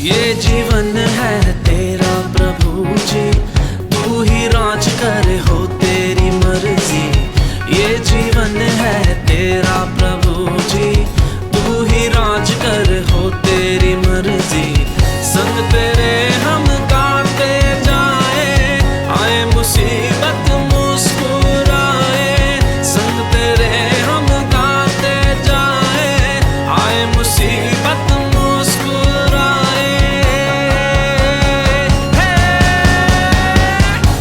ये जीवन है तेरा प्रभु जी, तू ही राज करे हो तेरी मर्जी। ये जीवन है तेरा प्रभु जी, तू ही राज करे हो तेरी मर्जी। संग तेरे हम गाते जाए, आए मुसीबत मुस्कुराए। संग तेरे हम गाते जाए, आए मुसीबत मुस्कुराए।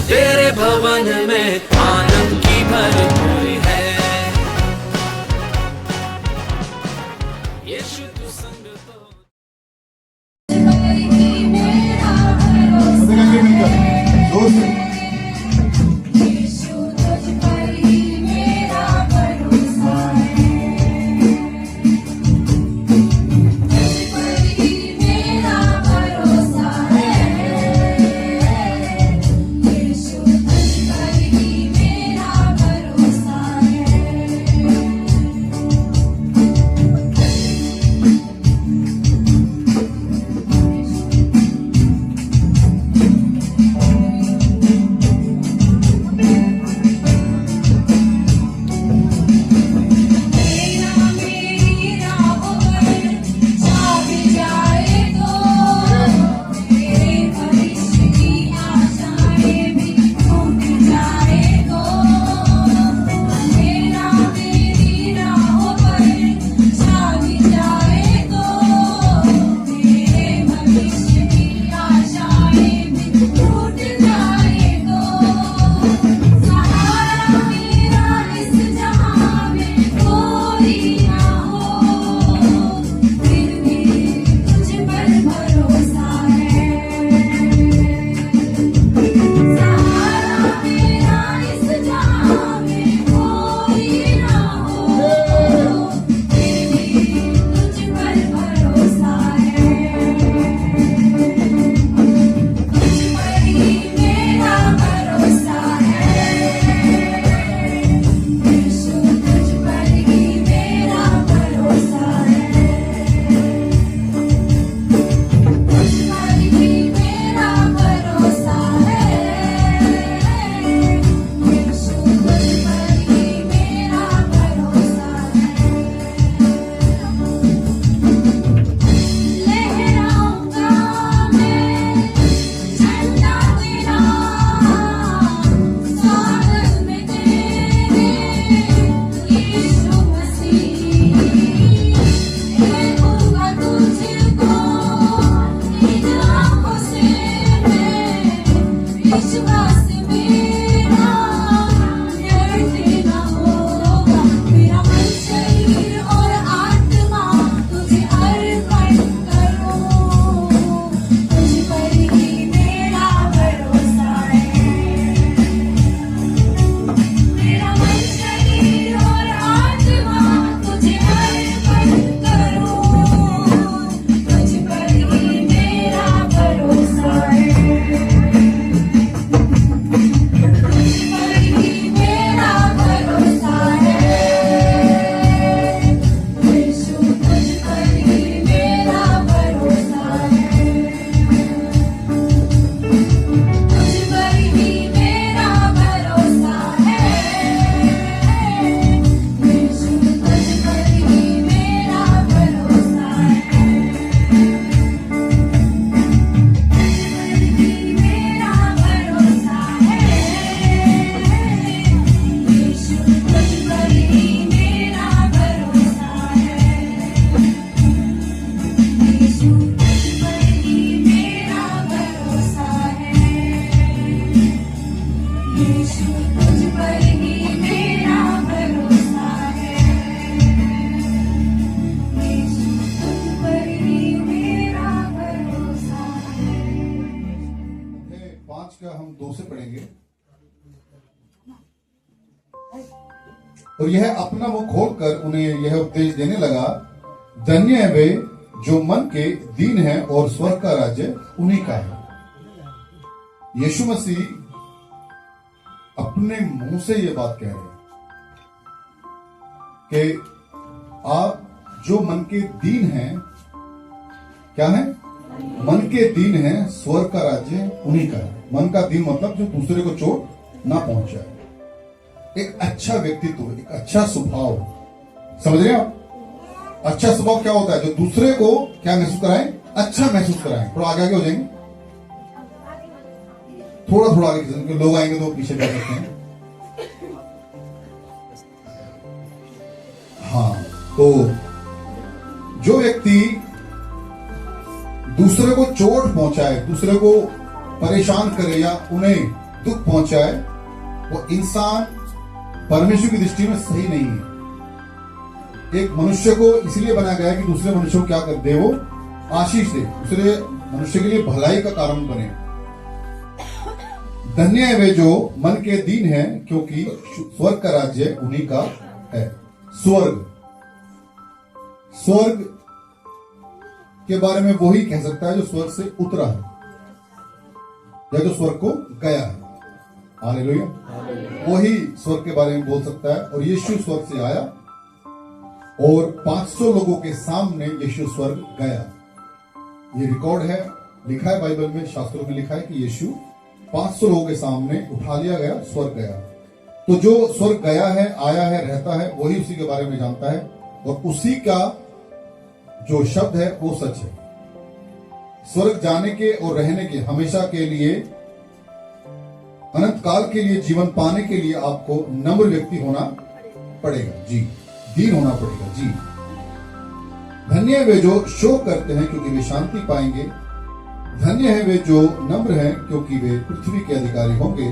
तेरे भवन में आनंद की भरपूरी है, यीशु तू संग तो। तो यह अपना मुंह खोलकर उन्हें यह उपदेश देने लगा, धन्य है वे जो मन के दीन हैं और स्वर्ग का राज्य उन्हीं का है। यीशु मसीह अपने मुंह से ये बात कह रहे हैं कि आप जो मन के दीन हैं, क्या है? मन के दीन है, स्वर्ग का राज्य उन्हीं का है। मन का दीन मतलब जो दूसरे को चोट ना पहुंचाए, एक अच्छा व्यक्तित्व, एक अच्छा स्वभाव। समझ रहे हैं आप? अच्छा स्वभाव क्या होता है? जो दूसरे को क्या महसूस कराए? अच्छा महसूस कराए। थोड़ा आगे आगे हो जाएंगे, थोड़ा थोड़ा आगे, क्योंकि लोग आएंगे तो पीछे जा सकते हैं। हाँ, तो जो व्यक्ति दूसरे को चोट पहुंचाए, दूसरे को परेशान करे या उन्हें दुख पहुंचाए, वो इंसान परमेश्वर की दृष्टि में सही नहीं है। एक मनुष्य को इसलिए बनाया गया है कि दूसरे मनुष्य को क्या कर दे? वो आशीष दे, दूसरे मनुष्य के लिए भलाई का कारण बने। धन्य है वे जो मन के दीन है, क्योंकि स्वर्ग का राज्य उन्हीं का है। स्वर्ग, स्वर्ग के बारे में वही कह सकता है जो स्वर्ग से उतरा है या जो स्वर्ग को गया है। हालेलुया। वही स्वर्ग के बारे में बोल सकता है। और यीशु स्वर्ग से आया और 500 लोगों के सामने यीशु स्वर्ग गया। ये रिकॉर्ड है, लिखा है बाइबल में, शास्त्रों में लिखा है कि यीशु 500 लोगों के सामने उठा लिया गया, स्वर्ग गया। तो जो स्वर्ग गया है, आया है, रहता है, वही उसी के बारे में जानता है और उसी का जो शब्द है वो सच है। स्वर्ग जाने के और रहने के, हमेशा के लिए, अनंत काल के लिए जीवन पाने के लिए आपको नम्र व्यक्ति होना पड़ेगा। जी, दीन होना पड़ेगा। जी, धन्य है वे जो शोक करते हैं, क्योंकि वे शांति पाएंगे। धन्य है वे जो नम्र हैं, क्योंकि वे पृथ्वी के अधिकारी होंगे।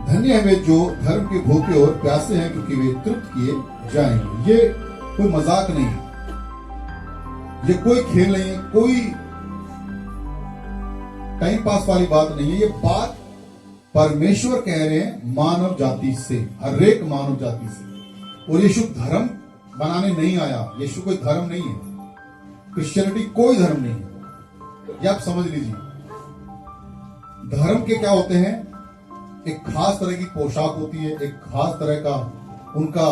धन्य है वे जो धर्म के भूखे और प्यासे हैं, क्योंकि वे तृप्त किए जाएंगे। ये कोई मजाक नहीं है, ये कोई खेल नहीं है, कोई टाइम पास वाली बात नहीं है। ये बात परमेश्वर कह रहे हैं मानव जाति से, हर एक मानव जाति से। और यीशु धर्म बनाने नहीं आया, यीशु कोई धर्म नहीं है, क्रिश्चियनिटी कोई धर्म नहीं है। ये आप समझ लीजिए। धर्म के क्या होते हैं? एक खास तरह की पोशाक होती है, एक खास तरह का उनका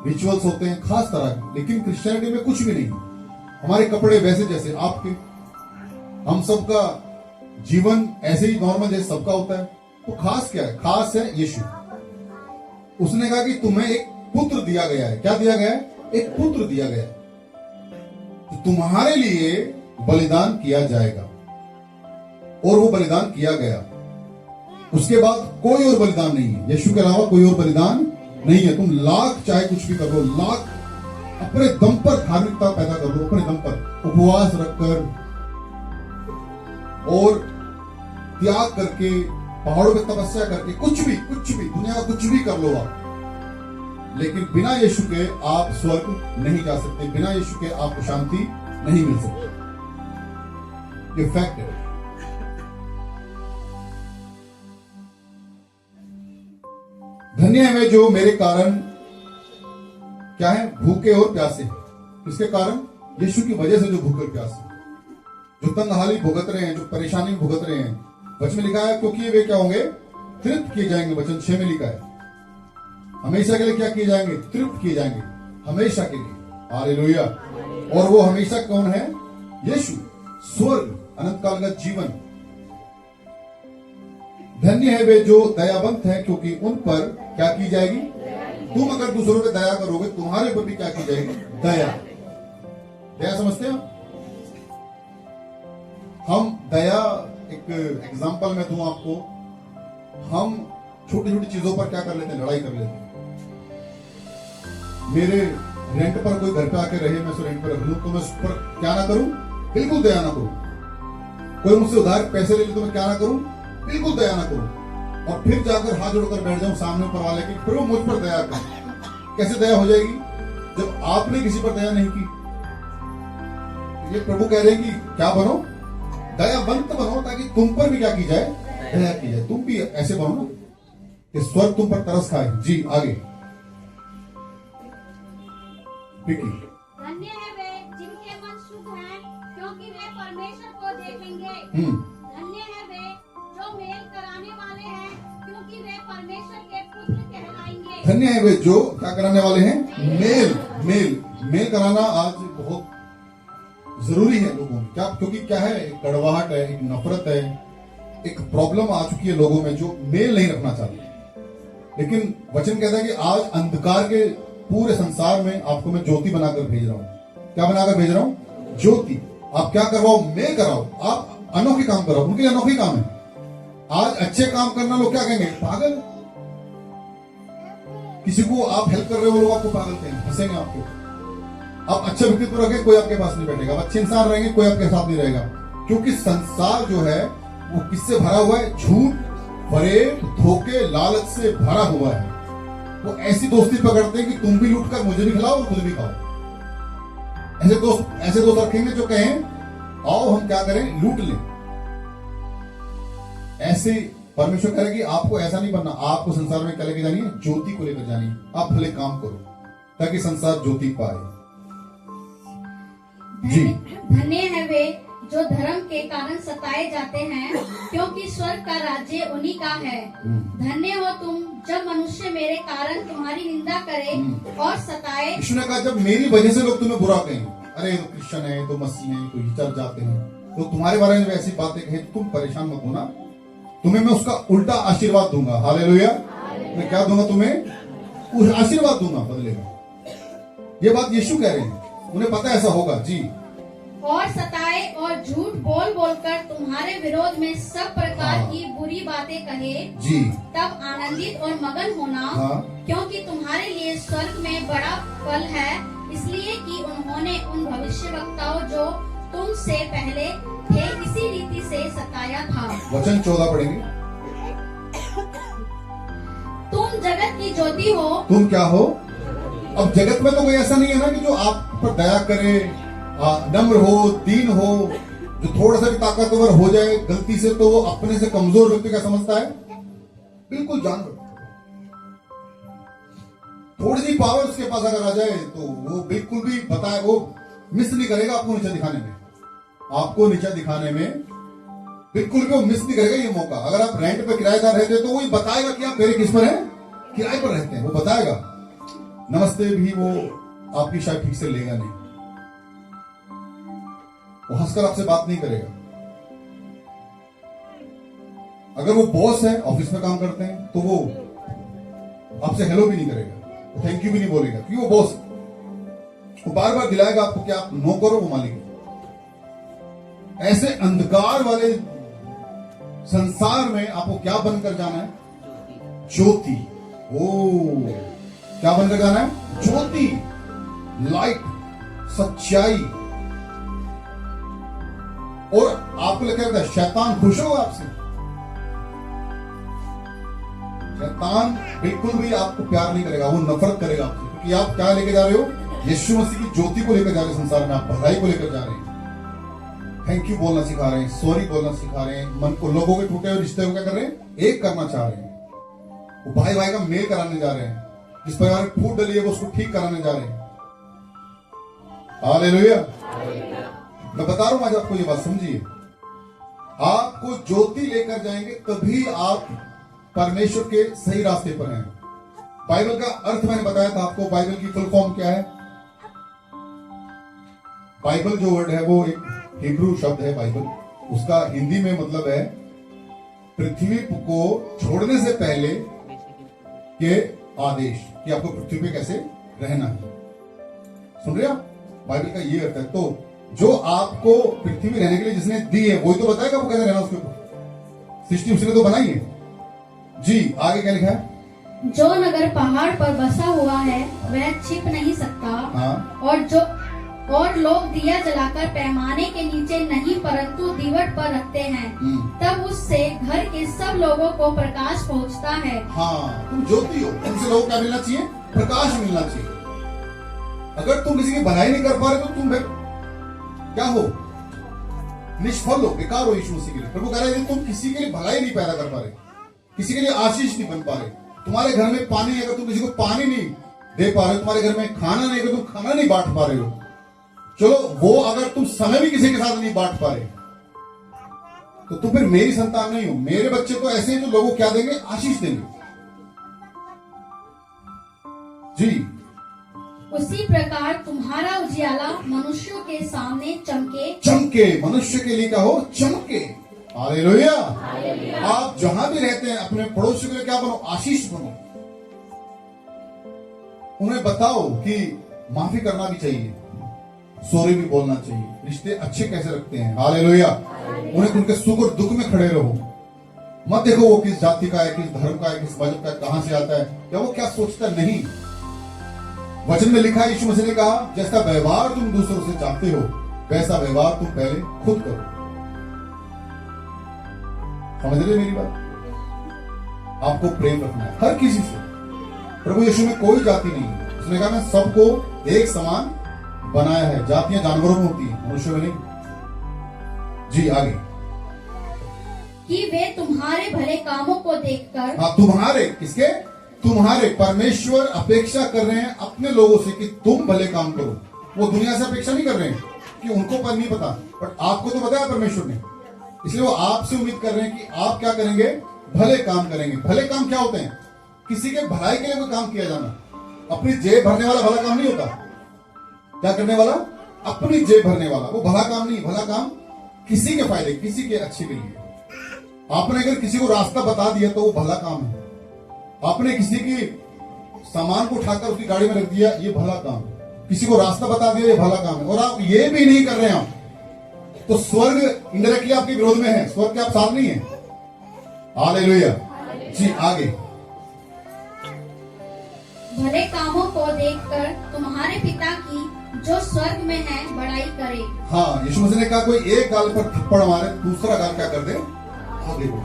रिचुअल्स होते हैं, खास तरह के। लेकिन क्रिश्चियनिटी में कुछ भी नहीं। हमारे कपड़े वैसे जैसे आपके, हम सबका जीवन ऐसे ही नॉर्मल जैसे सबका होता है। तो खास क्या है? खास है यीशु। उसने कहा कि तुम्हें एक पुत्र दिया गया है। क्या दिया गया है? एक पुत्र दिया गया है, तो तुम्हारे लिए बलिदान किया जाएगा। और वो बलिदान किया गया। उसके बाद कोई और बलिदान नहीं है, यीशु के अलावा कोई और बलिदान नहीं है। तुम लाख चाहे कुछ भी कर लो, लाख अपने दम पर धार्मिकता पैदा कर लो, अपने दम पर उपवास रखकर और त्याग करके, पहाड़ों पे तपस्या करके, कुछ भी दुनिया का कुछ भी कर लो आप, लेकिन बिना यीशु के आप स्वर्ग नहीं जा सकते। बिना यीशु के आपको शांति नहीं मिल सकती। ये फैक्ट है। धन्य है वे जो मेरे कारण क्या है? भूखे और प्यासे हैं। किसके कारण? यीशु की वजह से जो भूखे और प्यासे, जो तंगहाली भुगत रहे हैं, जो परेशानी भुगत रहे हैं। वचन में लिखा है क्योंकि वे क्या होंगे? तृप्त किए जाएंगे। वचन 6 में लिखा है हमेशा के लिए क्या किए जाएंगे? तृप्त किए जाएंगे, हमेशा के लिए। हालेलुया। और वो हमेशा कौन है? यीशु। स्वर्ग, अनंत काल का जीवन। धन्य है वे जो दयावंत हैं, क्योंकि उन पर क्या की जाएगी? तुम अगर दूसरों पे दया करोगे, तुम्हारे ऊपर भी क्या की जाएगी? दया। दया समझते हो? हम दया, एक एग्जांपल मैं दूं आपको। हम छोटी छोटी चीजों पर क्या कर लेते हैं? लड़ाई कर लेते हैं। मेरे रेंट पर कोई घर पे आके रहे, मैं उसे रेंट पर रख लूं, तो मैं उस पर क्या ना करूं? बिल्कुल दया ना करूं। कोई मुझसे उधार पैसे ले ले तो मैं क्या ना करूं? बिल्कुल दया ना करूं। और फिर जाकर हाथ जोड़कर बैठ जाऊं सामने ऊपर वाले की, फिर वो मुझ पर दया कर। कैसे दया हो जाएगी जब आपने किसी पर दया नहीं की? ये प्रभु कह रहे हैं कि क्या बनो? दयावंत बनो, ताकि तुम पर भी क्या की जाए? दया की जाए। तुम भी ऐसे बनो ना कि स्वर्ग तुम पर तरस खाए। जी, आगे। धन्य है वे जिनके मन शुद्ध हैं, क्योंकि वे परमेश्वर को देखेंगे। धन्य है वे जो मेल कराने वाले हैं, क्योंकि वे परमेश्वर के पुत्र कहलाएंगे। धन्य है वे जो क्या कराने वाले हैं? मेल कराना आज बहुत जरूरी है लोगों में। क्या? क्योंकि क्या है, एक कड़वाहट है, एक नफरत है, एक प्रॉब्लम आ चुकी है लोगों में जो मेल नहीं रखना चाहते। लेकिन वचन कहता है कि आज अंधकार के पूरे संसार में आपको मैं ज्योति बनाकर भेज रहा हूं। क्या बनाकर भेज रहा हूं? ज्योति। आप क्या करवाओ? मेल कराओ। आप अनोखे काम कराओ। उनके लिए अनोखे काम है। आज अच्छे काम करना लोग क्या कहेंगे? पागल। किसी को आप हेल्प कर रहे हो, लोग आपको पागल कहेंगे, हंसेंगे आपको। आप अच्छा व्यक्तित्व रखें, कोई आपके पास नहीं बैठेगा। आप अच्छे इंसान रहेंगे, कोई आपके साथ नहीं रहेगा। क्योंकि संसार जो है वो किससे भरा हुआ है? झूठ, फरेब, धोखे, लालच से भरा हुआ है। वो ऐसी दोस्ती पकड़ते हैं कि तुम भी लूट कर मुझे भी खिलाओ और खुद भी खाओ। ऐसे दोस्त रखेंगे जो कहें आओ हम क्या करें, लूट लें। ऐसे परमेश्वर कह रहे कि आपको ऐसा नहीं बनना। आपको संसार में क्या लेके जानी है? ज्योति को लेकर जानी है। आप भले काम करो ताकि संसार ज्योति पाए। जी। धन्य है वे जो धर्म के कारण सताए जाते हैं, क्योंकि स्वर्ग का राज्य उन्हीं का है। धन्य हो तुम जब मनुष्य मेरे कारण तुम्हारी निंदा करे और सताए। यीशु ने कहा जब मेरी वजह से लोग तुम्हें बुरा कहें, अरे तो क्रिश्चियन है, तो मसीह है, तो चर्च जाते हैं, तो तुम्हारे बारे में ऐसी बातें कहें, तुम परेशान मत होना। तुम्हें मैं उसका उल्टा आशीर्वाद दूंगा। हालेलुया। मैं क्या दूंगा तुम्हें? उस आशीर्वाद दूंगा बदले में। ये बात यीशु कह रहे हैं, उन्हें पता ऐसा होगा। जी। और सताए और झूठ बोल बोलकर तुम्हारे विरोध में सब प्रकार की बुरी बातें कहे। जी। तब आनंदित और मगन होना, क्योंकि तुम्हारे लिए स्वर्ग में बड़ा फल है, इसलिए कि उन्होंने उन भविष्यवक्ताओं जो तुमसे पहले थे इसी रीति से सताया था। वचन 14 पढ़ेंगे। तुम जगत की ज्योति हो। तुम क्या हो? अब जगत में तो कोई ऐसा नहीं है ना कि जो आप पर दया करे, नम्र हो, दीन हो, जो थोड़ा सा भी ताकतवर हो जाए गलती से तो वो अपने से कमजोर व्यक्ति का समझता है। बिल्कुल जानवर। थोड़ी सी पावर उसके पास अगर आ जाए तो वो बिल्कुल भी बताए, वो मिस नहीं करेगा आपको नीचा दिखाने में। आपको नीचा दिखाने में बिल्कुल भी वो मिस नहीं करेगा ये मौका। अगर आप रेंट पे किराएदार रहते हो तो वही बताएगा कि आप मेरे किस पर हैं, किराए पर रहते हैं। वो बताएगा। नमस्ते भी वो आपकी शायद ठीक से लेगा नहीं, वो हंसकर आपसे बात नहीं करेगा। अगर वो बॉस है, ऑफिस में काम करते हैं, तो वो आपसे हेलो भी नहीं करेगा, थैंक यू भी नहीं बोलेगा, क्योंकि वो बॉस वो बार बार दिलाएगा आपको कि आप नो करो, वो मालिक है। ऐसे अंधकार वाले संसार में आपको क्या बनकर जाना है? ज्योति। ओ, क्या बनकर जाना है? ज्योति, लाइट, सच्चाई। और आपको लगता है शैतान खुश होगा आपसे? शैतान बिल्कुल भी आपको प्यार नहीं करेगा, वो नफरत करेगा आपसे, क्योंकि आप क्या लेके जा रहे हो? यीशु मसीह की ज्योति को लेकर जा रहे हैं संसार में। आप भलाई को लेकर जा रहे हैं। थैंक यू बोलना सिखा रहे हैं, सॉरी बोलना सिखा रहे हैं। मन को, लोगों के टूटे हुए रिश्ते को क्या कर रहे हैं? एक करना चाह रहे हैं। वो भाई भाई का मेल कराने जा रहे हैं। जिस परिवार में फूट डली है वो उसको ठीक कराने जा रहे हैं। हालेलुया। मैं बता रहा हूं आज आपको ये बात समझिए। आपको ज्योति लेकर जाएंगे तभी आप परमेश्वर के सही रास्ते पर हैं। बाइबल का अर्थ मैंने बताया था आपको। बाइबल की फुल फॉर्म क्या है? बाइबल जो वर्ड है वो एक हिब्रू शब्द है बाइबल। उसका हिंदी में मतलब है पृथ्वी को छोड़ने से पहले के आदेश, कि आपको पृथ्वी पे कैसे रहना है। सुन रहे आप? बाइबल का ये अर्थ है। तो जो आपको पृथ्वी रहने के लिए जिसने दी है वही तो बताएगा वो कैसे रहना उसके ऊपर। सृष्टि उसने तो बनाई है। जी, आगे क्या लिखा है? जो नगर पहाड़ पर बसा हुआ है वह छिप नहीं सकता। हाँ। और लोग दिया जलाकर पैमाने के नीचे नहीं परंतु दीवट पर रखते हैं, तब उससे घर के सब लोगों को प्रकाश पहुंचता है। हाँ, तुम ज्योति हो। तुमसे लोगों को क्या मिलना चाहिए? प्रकाश मिलना चाहिए। अगर तुम किसी की भलाई नहीं कर पा रहे तो तुम क्या हो? निष्फल हो, बेकार हो यीशु मसीह के लिए। प्रभु कह रहे हैं तुम किसी के लिए भलाई नहीं पैदा कर पा रहे, किसी के लिए आशीष नहीं बन पा रहे। तुम्हारे घर में पानी है, अगर तुम किसी को पानी नहीं दे पा रहे, तुम्हारे घर में खाना नहीं, अगर तुम खाना नहीं बांट पा रहे हो, चलो वो अगर तुम समय भी किसी के साथ नहीं बांट पा रहे तो तुम फिर मेरी संतान नहीं हो। मेरे बच्चे तो ऐसे हैं जो लोगों को क्या देंगे? आशीष देंगे। जी। उसी प्रकार तुम्हारा उजियाला मनुष्यों के सामने चमके। चमके, मनुष्य के लिए क्या हो? चमके। हालेलुया। आप जहां भी रहते हैं अपने पड़ोसी के लिए क्या बनो? आशीष बनो। उन्हें बताओ कि माफी करना भी चाहिए, सॉरी भी बोलना चाहिए, रिश्ते अच्छे कैसे रखते हैं। हालेलुया। उन्हें उनके सुख और दुख में खड़े रहो। मत देखो वो किस जाति का है, किस धर्म का है, किस मजहब का है, कहां से आता है, या वो क्या सोचता है। नहीं, वचन में लिखा है, यीशु मसीह ने कहा, जैसा व्यवहार तुम दूसरों से चाहते हो वैसा व्यवहार तुम पहले खुद करो। समझ रहे मेरी बात? आपको प्रेम रखना है हर किसी से। प्रभु यीशु में कोई जाति नहीं है। उसने कहा मैं सबको एक समान बनाया है। जातियां जानवरों में होती हैं, मनुष्यों में नहीं। जी आगे। कि वे तुम्हारे भले कामों को देखकर। हाँ, तुम्हारे, किसके? तुम्हारे। परमेश्वर अपेक्षा कर रहे हैं अपने लोगों से कि तुम भले काम करो। वो दुनिया से अपेक्षा नहीं कर रहे हैं कि उनको पर नहीं पता, बट आपको तो बताया परमेश्वर ने, इसलिए वो आपसे उम्मीद कर रहे हैं कि आप क्या करेंगे? भले काम करेंगे। भले काम क्या होते हैं? किसी के भलाई के लिए कोई काम किया जाना। अपनी जेब भरने वाला भला काम नहीं होता। क्या करने वाला? अपनी जेब भरने वाला, वो भला काम नहीं। भला काम किसी के फायदे, किसी के अच्छे के लिए। आपने अगर किसी को रास्ता बता दिया तो वो भला काम है। आपने किसी की सामान को उठाकर उसकी गाड़ी में रख दिया, ये भला काम है। किसी को रास्ता बता दिया, ये भला काम है। और आप ये भी नहीं कर रहे हैं आप, तो स्वर्ग इनडायरेक्टली आपके विरोध में है। स्वर्ग के आप साथ नहीं है। हालेलुया। जी आगे। भले कामों को देखकर तुम्हारे पिता की जो स्वर्ग में है बड़ाई करे। हाँ, यीशु मसीह ने कहा कोई एक गाल पर थप्पड़ मारे, दूसरा गाल क्या कर दे? आगे दो।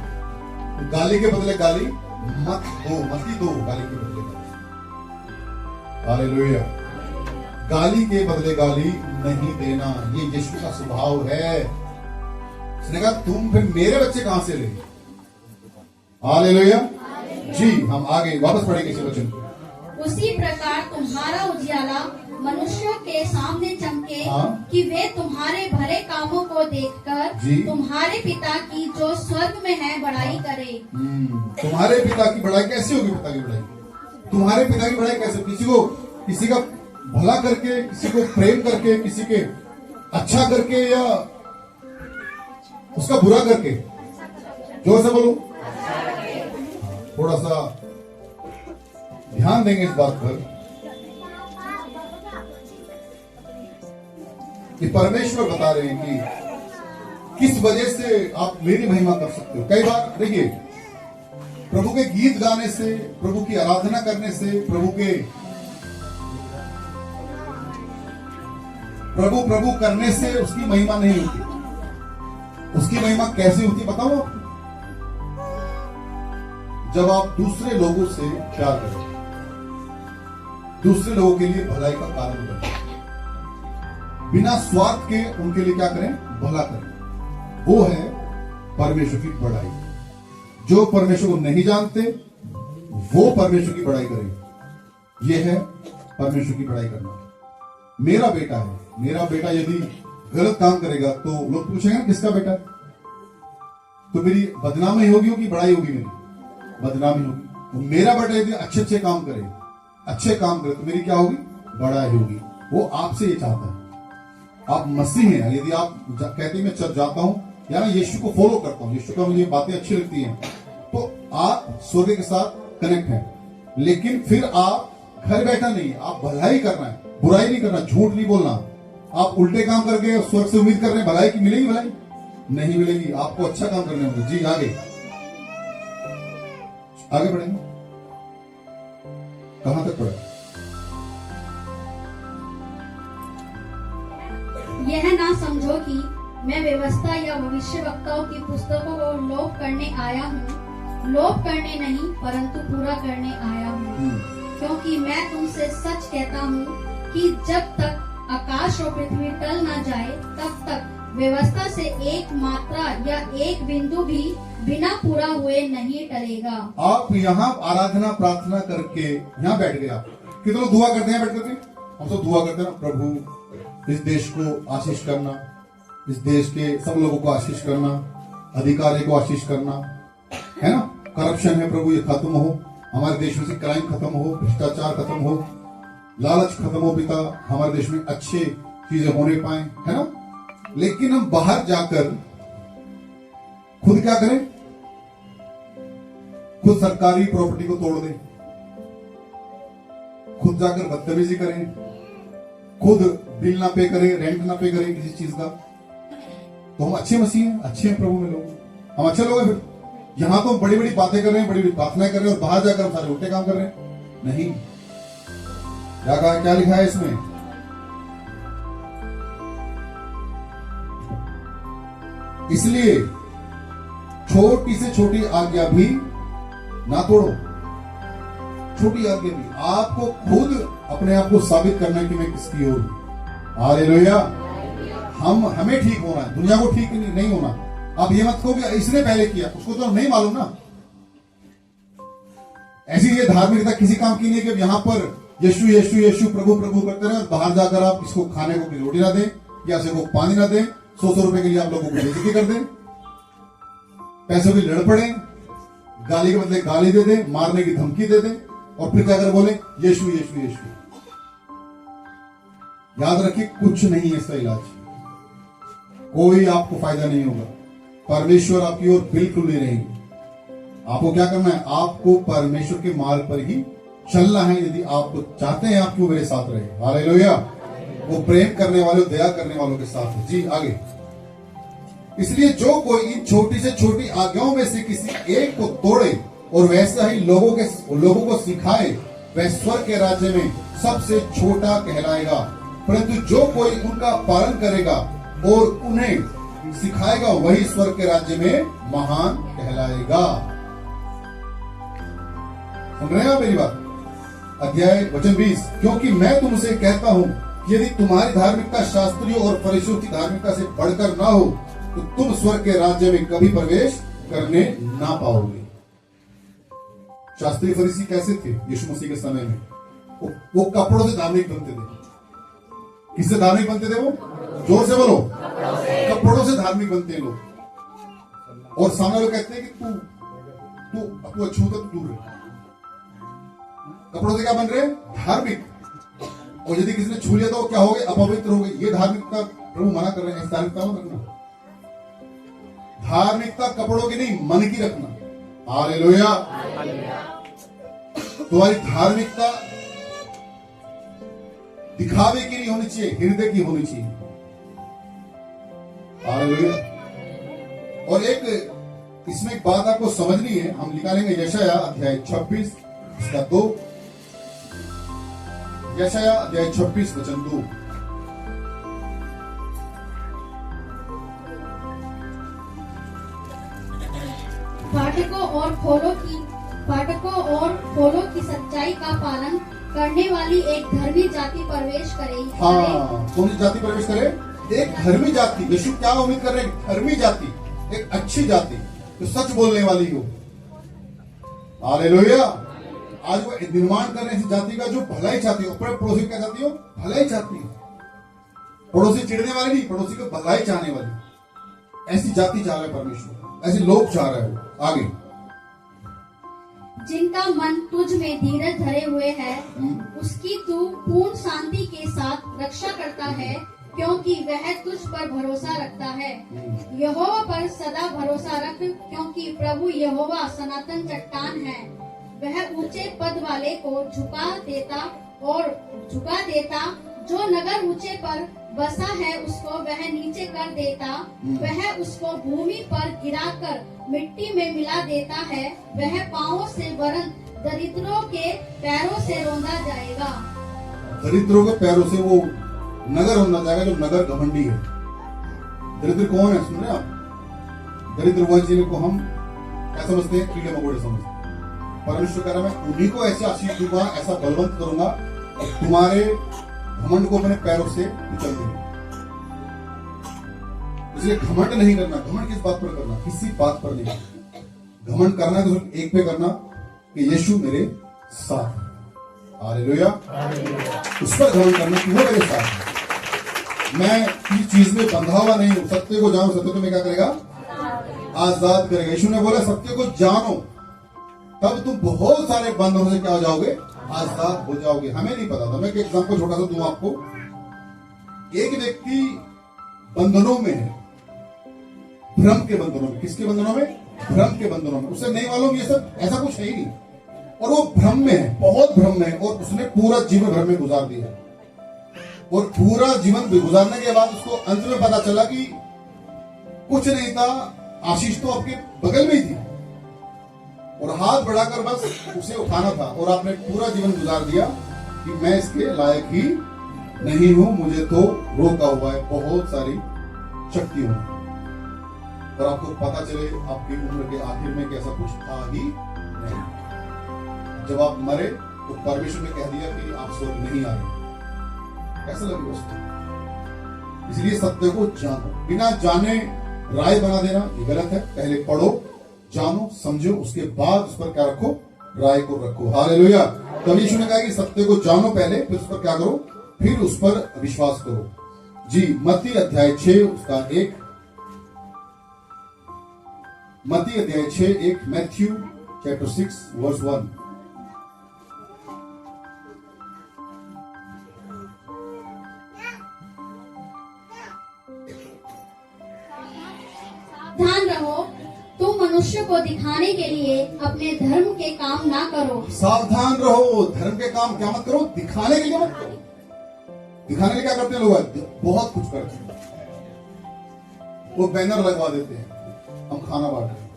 गाली के बदले गाली मत दो, मत ही दो। गाली के बदले गाली। हालेलुया। गाली के बदले गाली नहीं देना, ये यीशु का स्वभाव है। उसने कहा तुम फिर मेरे बच्चे कहां से ले? हालेलुया। जी हम आगे वापस पढ़ेंगे इसी वचन को। उसी प्रकार तुम्हारा उजियाला मनुष्यों के सामने चमके। हाँ? कि वे तुम्हारे भले कामों को देखकर तुम्हारे पिता की जो स्वर्ग में है बड़ाई करे। तुम्हारे पिता की बड़ाई कैसी होगी? पिता की बड़ाई, तुम्हारे पिता की बड़ाई कैसे? किसी का भला करके, किसी को प्रेम करके, किसी के अच्छा करके, या उसका बुरा करके? जोर से बोलो। थोड़ा सा ध्यान देंगे इस बात पर कि परमेश्वर बता रहे हैं कि किस वजह से आप मेरी महिमा कर सकते हो। कई बार देखिए, प्रभु के गीत गाने से, प्रभु की आराधना करने से, प्रभु करने से उसकी महिमा नहीं होती। उसकी महिमा कैसी होती बताओ? जब आप दूसरे लोगों से प्यार करें, दूसरे लोगों के लिए भलाई का कारण बने, बिना स्वार्थ के उनके लिए क्या करें? भला करें। वो है परमेश्वर की बड़ाई। जो परमेश्वर को नहीं जानते वो परमेश्वर की बड़ाई करें। यह है परमेश्वर की बड़ाई करना। मेरा बेटा है, मेरा बेटा यदि गलत काम करेगा तो लोग पूछेंगे किसका बेटा है? तो मेरी बदनामी होगी कि बड़ाई होगी? मेरी बदनामी होगी। मेरा बेटा यदि अच्छे काम करे तो मेरी क्या होगी? बड़ाई होगी। वो आपसे ये चाहता है। आप मसीह हैं, यदि आप कहते हैं मैं चर्च जाता हूं या मैं यीशु को फॉलो करता हूं, यीशु का मुझे बातें अच्छी लगती हैं, तो आप स्वर्ग के साथ कनेक्ट हैं। लेकिन फिर आप घर बैठा नहीं, आप भलाई करना है, बुराई नहीं करना, झूठ नहीं बोलना। आप उल्टे काम करके स्वर्ग से उम्मीद कर रहे हैं भलाई की मिलेगी? भलाई नहीं मिलेगी। आपको अच्छा काम करने होंगे। जी आगे बढ़ेंगे। कहां तक पढ़े? यह ना समझो कि मैं व्यवस्था या भविष्यवक्ताओं की पुस्तकों को लोप करने आया हूँ। लोप करने नहीं परंतु पूरा करने आया हूँ। क्योंकि मैं तुमसे सच कहता हूँ कि जब तक आकाश और पृथ्वी टल न जाए तब तक व्यवस्था से एक मात्रा या एक बिंदु भी बिना पूरा हुए नहीं टलेगा। आप यहाँ आराधना प्रार्थना करके यहाँ बैठ गए। आप कितने लोग दुआ करते हैं बैठ करके? हम सब दुआ करते हैं ना, प्रभु इस देश को आशीष करना, इस देश के सब लोगों को आशीष करना, अधिकारी को आशीष करना, है ना। करप्शन है प्रभु ये खत्म हो, हमारे देश में से क्राइम खत्म हो, भ्रष्टाचार खत्म हो, लालच खत्म हो पिता, हमारे देश में अच्छे चीजें होने पाए, है ना। लेकिन हम बाहर जाकर खुद क्या करें, खुद सरकारी प्रॉपर्टी को तोड़ दें, खुद जाकर बदतमीजी करें, खुद बिल ना पे करें, रेंट ना पे करें किसी चीज का, तो हम अच्छे मसीह हैं, अच्छे हैं प्रभु में लोग, हम अच्छे लोग हैं। फिर यहां तो हम बड़ी बड़ी बातें कर रहे हैं, बड़ी बड़ी प्रार्थनाएं कर रहे हैं, और बाहर जाकर हम सारे उल्टे काम कर रहे हैं। नहीं, क्या कहा, क्या लिखा है इसमें, इसलिए छोटी से छोटी आज्ञा भी ना तोड़ो। छोटी आज्ञा भी, आपको खुद अपने आप को साबित करना है कि मैं किसकी ओर हूं। हालेलुया। हमें ठीक होना है, दुनिया को ठीक नहीं होना। आप ये मत कहो कि इसने पहले किया, उसको तो नहीं मालूम ना। ऐसी ये धार्मिकता किसी काम की नहीं है कि यहां पर यीशु यीशु यीशु प्रभु प्रभु करते रहे और बाहर जाकर आप इसको खाने को रोटी ना दें या को पानी ना दें, 100 रुपए के लिए आप लोगों को बेइज्जती कर दें, पैसों की लड़ पड़े, गाली के बदले गाली दे दें, मारने की धमकी दे दें, और फिर क्या कर बोले यीशु यीशु यीशु। याद रखिए, कुछ नहीं है इसका इलाज, कोई आपको फायदा नहीं होगा। परमेश्वर आपकी ओर बिल्कुल नहीं रहेगी। आपको क्या करना है, आपको परमेश्वर के मार्ग पर ही चलना है। यदि आप चाहते हैं आपको मेरे साथ रहे, हालेलुया। वो प्रेम करने वालों, दया करने वालों के साथ है। जी आगे, इसलिए जो कोई इन छोटी से छोटी आज्ञाओं में से किसी एक को तोड़े और वैसा ही लोगों को सिखाए, वह स्वर्ग के राज्य में सबसे छोटा कहलाएगा। परंतु जो कोई उनका पालन करेगा और उन्हें सिखाएगा, वही स्वर्ग के राज्य में महान कहलाएगा। सुन रहे हैं मेरी बात। अध्याय वचन 20, क्योंकि मैं तुमसे कहता हूं, यदि तुम्हारी धार्मिकता शास्त्रियों और फरीसियों की धार्मिकता से बढ़कर ना हो, तो तुम स्वर्ग के राज्य में कभी प्रवेश करने ना पाओगे। शास्त्री फरीसी कैसे थे यीशु मसीह के समय में? वो कपड़ों से धार्मिक बनते थे। किससे धार्मिक बनते थे वो? जोर से बोलो, कपड़ों से धार्मिक बनते हैं लोग। और सामने लोग कहते हैं कि तू अछूता तो दूर रहे। कपड़ों से क्या बन रहे? धार्मिक। और यदि किसी ने छू लिया तो क्या हो गए? अपवित्र हो गए। ये धार्मिकता प्रभु मना कर रहे हैं। धार्मिकता मत रखना। धार्मिकता कपड़ों की नहीं, मन की रखना। हालेलुया। तुम्हारी धार्मिकता दिखावे की नहीं होनी चाहिए, हृदय की होनी चाहिए। हालेलुया। और एक इसमें एक बात आपको समझनी है, हम निकालेंगे यशाया अध्याय 26 इसका 2। यशाया अध्याय 26 वचन 2। फाटकों और खोलों की सच्चाई का पालन करने वाली एक धर्मी जाति प्रवेश करेगी। हाँ, कौन सी जाति प्रवेश करे? एक धर्मी जाति। यीशु क्या उम्मीद कर रहे हैं? धर्मी जाति, एक अच्छी जाति जो सच बोलने वाली हो। हालेलुया। आज वो निर्माण कर रहे हैं जाति का जो भलाई चाहती हो। पड़ोसी क्या चाहती हो? भलाई चाहती है। पड़ोसी चिढ़ने वाली नहीं, पड़ोसी को भलाई चाहने वाली। ऐसी जाति चाह रहा है परमेश्वर, ऐसे लोग चाह रहे हैं। आगे, जिनका मन तुझ में धीरज धरे हुए है, उसकी तू पूर्ण शांति के साथ रक्षा करता है, क्योंकि वह तुझ पर भरोसा रखता है। यहोवा पर सदा भरोसा रख, क्योंकि प्रभु यहोवा सनातन चट्टान है। वह ऊंचे पद वाले को झुका देता, जो नगर ऊंचे पर बसा है उसको वह नीचे कर देता। वह उसको भूमि पर गिराकर मिट्टी में मिला देता है। वह पांवों से वरन दरिद्रों के पैरों से रौंदा जाएगा। दरिद्रों के पैरों से वो नगर रौंदा जाएगा जो नगर घमंडी है। दरिद्र कौन है? सुन रहे आप? दरिद्र वह जिनको हम क्या समझते हैं? कीड़े मकोड़े समझते हैं। परमेश्वर कह रहा है, मैं उन्हीं को ऐसे आशीष दूंगा, ऐसा बलवंत करूंगा और तुम्हारे घमंड को अपने पैरों से कुचल देंगे। इसलिए घमंड नहीं करना। घमंड किस बात पर करना? किसी बात पर नहीं। घमंड करना है तो सिर्फ एक पे करना कि यीशु मेरे साथ। हालेलुया। उस पर घमंड करना कि वो मेरे साथ है। मैं किसी चीज में बंधा हुआ नहीं हूं। सत्य को जानो, सत्य तुम्हें क्या करेगा? आजाद करेगा। यीशु ने बोला सत्य को जानो, तब तुम बहुत सारे बंधनों से क्या हो जाओगे? आजाद हो जाओगे। हमें नहीं पता था। मैं एक एग्जांपल छोटा सा दूं आपको। एक व्यक्ति बंधनों में है, भ्रम के बंधनों में। किसके बंधनों में? भ्रम के बंधनों में। उसे नहीं मालूम ये सब ऐसा कुछ है ही नहीं, और वो भ्रम में है, बहुत भ्रम में है, और उसने पूरा जीवन भ्रम में गुजार दिया। और पूरा जीवन गुजारने के बाद उसको अंत में पता चला कि कुछ नहीं था, आशीष तो आपके बगल में ही थी, और हाथ बढ़ाकर बस उसे उठाना था, और आपने पूरा जीवन गुजार दिया कि मैं इसके लायक ही नहीं हूं, मुझे तो रोका हुआ है बहुत सारी शक्तियों। और आपको पता चले आपकी उम्र के आखिर में कि ऐसा कुछ था ही नहीं। जब आप मरे तो परमेश्वर ने कह दिया कि आप स्वर्ग नहीं आए। कैसा लगे उसको? इसलिए सत्य को जानो। बिना जाने राय बना देना ये गलत है। पहले पढ़ो, जानो, समझो, उसके बाद उस पर क्या रखो? राय को रखो। हालेलुया। तब यीशु ने कहा कि सत्य को जानो पहले, फिर उस पर क्या करो? फिर उस पर विश्वास करो। जी, मत्ती अध्याय 6 उसका 1, मत्ती अध्याय 6:1, मैथ्यू चैप्टर 6 वर्स 1। सावधान रहो, तुम मनुष्य को दिखाने के लिए अपने धर्म के काम ना करो। सावधान रहो, धर्म के काम क्या मत करो? दिखाने के लिए मत करो। दिखाने के लिए क्या करते हैं लोग? बहुत कुछ करते हैं। वो बैनर लगवा देते हैं, हम खाना बांट रहे हैं,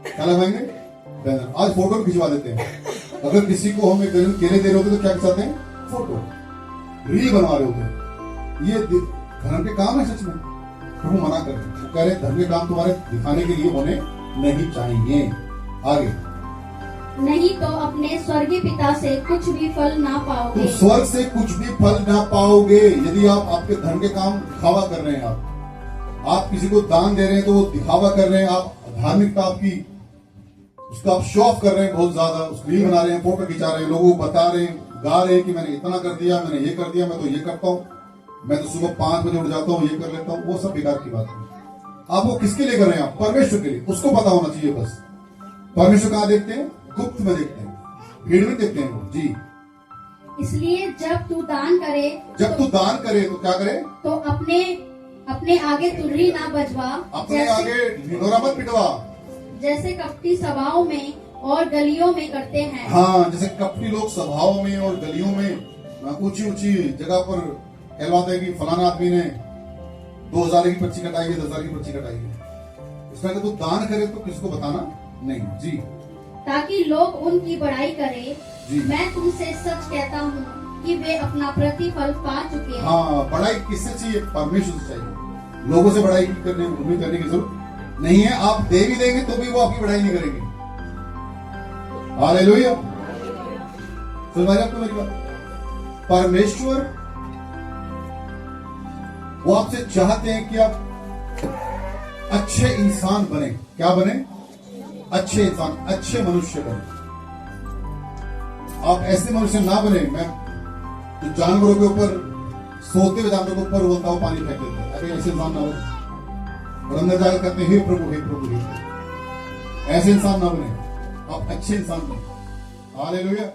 क्या लगवाएंगे? बैनर। आज फोटो भी खिंचवा देते हैं। अगर किसी को हम एक केले दे रहे होते तो क्या खिंचाते हैं? फोटो। रील बनवा रहे होते हैं। ये धर्म के काम है सच में? प्रभु मना कर रहे हैं। वो कह रहे धर्म के काम तुम्हारे दिखाने के लिए होने नहीं चाहिए। आगे, नहीं तो अपने स्वर्गीय पिता से कुछ भी फल ना पाओगे। तुम स्वर्ग से कुछ भी फल ना पाओगे यदि आप आपके धर्म के काम दिखावा कर रहे हैं। आप किसी को दान दे रहे हैं तो वो दिखावा कर रहे हैं। आप धार्मिकता आपकी उसका आप शो ऑफ कर रहे हैं बहुत ज्यादा। उस रील बना रहे हैं, फोटो खिंचा रहे हैं, लोगों को बता रहे हैं, गा रहे हैं कि मैंने इतना कर दिया, मैंने ये कर दिया, मैं तो ये करता हूँ, मैं तो सुबह 5 बजे उठ जाता हूँ, ये कर लेता हूँ। वो सब बेकार की बात है। आप वो किसके लिए कर रहे हैं? आप परमेश्वर के लिए। उसको पता होना चाहिए बस। परमेश्वर कहाँ देखते हैं? गुप्त में देखते हैं, भीड़ में देखते हैं वो। जी, इसलिए जब तू दान करे, जब तू दान करे तो क्या करे? तो अपने आगे तुरही ना बजवा, अपने आगे ढिंढोरा मत पिटवा, जैसे कपटी सभाओं में और गलियों में करते हैं। हाँ, जैसे कपटी लोग सभाओं में और गलियों में ऊंची ऊंची जगह पर कहलवाते हैं कि फलाना आदमी ने 2000 की पर्ची कटाई है, 10,000 की पर्ची कटाई है। इसमें अगर तू दान करे तो किसको बताना नहीं। जी, ताकि लोग उनकी बड़ाई करें। जी। मैं तुमसे सच कहता हूँ कि वे अपना प्रतिफल पा चुके हैं। हाँ, बड़ाई किससे चाहिए? परमेश्वर से चाहिए। लोगों से बड़ाई करने उम्मीद करने की जरूरत नहीं है। आप दे भी देंगे तो भी वो आपकी बड़ाई नहीं करेंगे। हालेलुया। सुन भाई आपको मेरी बात? परमेश्वर वो आपसे चाहते हैं कि आप अच्छे इंसान बने। क्या बने? अच्छे इंसान, अच्छे मनुष्य बने। आप ऐसे मनुष्य ना बने मैं जो जानवरों के ऊपर, सोते हुए जानवरों के ऊपर बोलता हूं पानी फेंक देते हैं। अरे ऐसे इंसान ना हो। और अंदर जाकर कहते हैं हे प्रभु, हे प्रभु, हे प्रभु। ऐसे इंसान ना बने, आप अच्छे इंसान बने। हालेलुया।